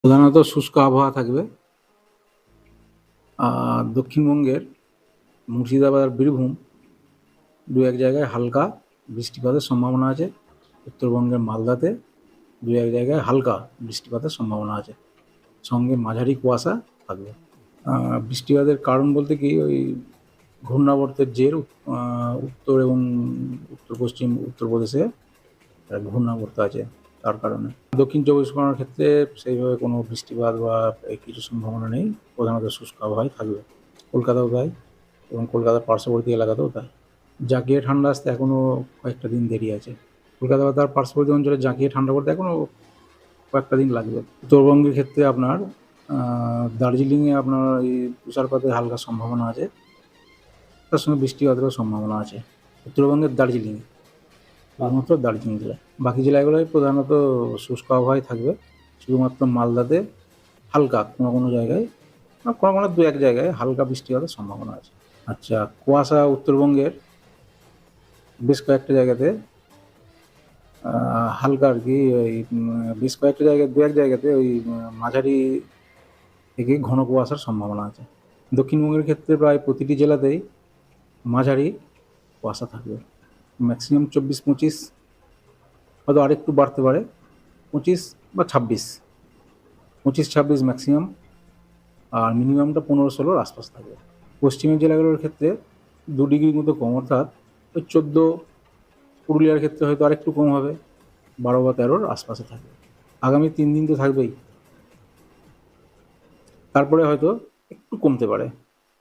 প্রধানত শুষ্ক আবহাওয়া থাকবে। দক্ষিণবঙ্গের মুর্শিদাবাদ আর বীরভূম দু এক জায়গায় হালকা বৃষ্টিপাতের সম্ভাবনা আছে। উত্তরবঙ্গের মালদাতে দু এক জায়গায় হালকা বৃষ্টিপাতের সম্ভাবনা আছে, সঙ্গে মাঝারি কুয়াশা থাকবে। বৃষ্টিপাতের কারণ বলতে কি, ওই ঘূর্ণাবর্তের জের উত্তর এবং উত্তর পশ্চিম উত্তরপ্রদেশে ঘূর্ণাবর্ত আছে, তার কারণে। দক্ষিণ চব্বিশ পরগনার ক্ষেত্রে সেইভাবে কোনো বৃষ্টিপাত বা কিছু সম্ভাবনা নেই, প্রধানত শুষ্ক আবহাওয়াই থাকবে। কলকাতাও তাই, এবং কলকাতার পার্শ্ববর্তী এলাকাতেও তাই। জাঁকিয়ে ঠান্ডা আসতে এখনও কয়েকটা দিন দেরি আছে। কলকাতা বা তার পার্শ্ববর্তী অঞ্চলে জাঁকিয়ে ঠান্ডা পড়তে এখনও কয়েকটা দিন লাগবে। উত্তরবঙ্গের ক্ষেত্রে আপনার দার্জিলিংয়ে আপনার এই তুষারপাতের হালকা সম্ভাবনা আছে, তার সঙ্গে বৃষ্টিপাতেরও সম্ভাবনা আছে উত্তরবঙ্গের দার্জিলিংয়ে, শুধুমাত্র দার্জিলিং জেলায়। বাকি জেলাগুলোয় প্রধানত শুষ্ক আবহাওয়াই থাকবে। শুধুমাত্র মালদাতে হালকা কোনো কোনো জায়গায় বা কোনো দু এক জায়গায় হালকা বৃষ্টিপাতের সম্ভাবনা আছে। আচ্ছা, কুয়াশা উত্তরবঙ্গের বেশ কয়েকটা জায়গাতে হালকা আর কি, ওই বেশ কয়েকটা জায়গায় দু এক জায়গাতে ওই মাঝারি থেকে ঘন কুয়াশার সম্ভাবনা আছে। দক্ষিণবঙ্গের ক্ষেত্রে প্রায় প্রতিটি জেলাতেই মাঝারি কুয়াশা থাকবে। ম্যাক্সিমাম 24-25, হয়তো আরেকটু বাড়তে পারে, 25 বা 26, 25-26 ম্যাক্সিমাম, আর মিনিমামটা 15-16 আশপাশ থাকবে। পশ্চিমের জেলাগুলোর ক্ষেত্রে 2 ডিগ্রির মতো কম, অর্থাৎ ওই 14। পুরুলিয়ার ক্ষেত্রে হয়তো আরেকটু কম হবে, 12 বা 13-র আশপাশে থাকবে। আগামী 3 দিন তো থাকবেই, তারপরে হয়তো একটু কমতে পারে।